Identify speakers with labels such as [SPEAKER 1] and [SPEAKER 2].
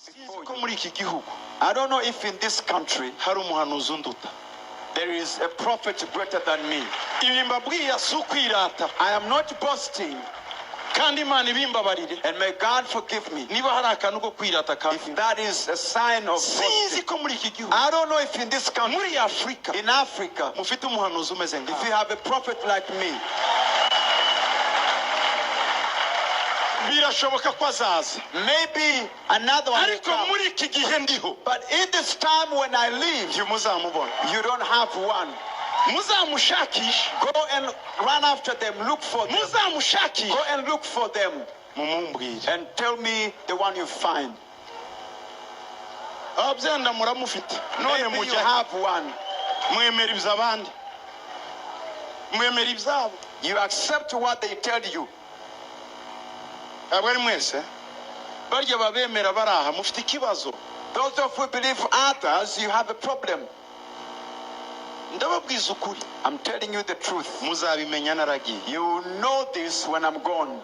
[SPEAKER 1] before you.
[SPEAKER 2] I don't know if in this country
[SPEAKER 1] hari umuhanuzi unduta.
[SPEAKER 2] there is a prophet greater than me.
[SPEAKER 1] Ibi mbabwiye si ukwirata
[SPEAKER 2] I am not boasting,
[SPEAKER 1] kandi Imana ibimbabarire
[SPEAKER 2] and may God forgive me
[SPEAKER 1] niba hari akantu ko kwirata kandi
[SPEAKER 2] if that is a sign of
[SPEAKER 1] sinzi
[SPEAKER 2] boasting.
[SPEAKER 1] ko muri iki gihugu
[SPEAKER 2] I don't know if in this country,
[SPEAKER 1] muri Afrika
[SPEAKER 2] in Africa,
[SPEAKER 1] mufite umuhanuzi umeze
[SPEAKER 2] if you
[SPEAKER 1] nkawe.
[SPEAKER 2] have a prophet like me,
[SPEAKER 1] Birashoboka ko azaza,
[SPEAKER 2] maybe another one will
[SPEAKER 1] ariko
[SPEAKER 2] come.
[SPEAKER 1] muri iki gihe ndiho
[SPEAKER 2] But in this time when I leave,
[SPEAKER 1] muzamubona,
[SPEAKER 2] you don't have one.
[SPEAKER 1] muzamushakishe,
[SPEAKER 2] Go and run after them, look for them.
[SPEAKER 1] muzamushakishe,
[SPEAKER 2] Go and look for them
[SPEAKER 1] mumumbwire.
[SPEAKER 2] and tell me the one you find.
[SPEAKER 1] Ababyenda muramufite none
[SPEAKER 2] Maybe you
[SPEAKER 1] mujya
[SPEAKER 2] have one.
[SPEAKER 1] mwemera iby'abandi, mwemera ibyabo.
[SPEAKER 2] You accept what they tell you.
[SPEAKER 1] Ntabwo ari mwese barya babemera baraha mufite ikibazo.
[SPEAKER 2] Those of who believe others, you have a problem.
[SPEAKER 1] Ndababwiza ukuri,
[SPEAKER 2] I'm telling you the truth.
[SPEAKER 1] muzabimenya naragiye.
[SPEAKER 2] You will know this when I'm gone.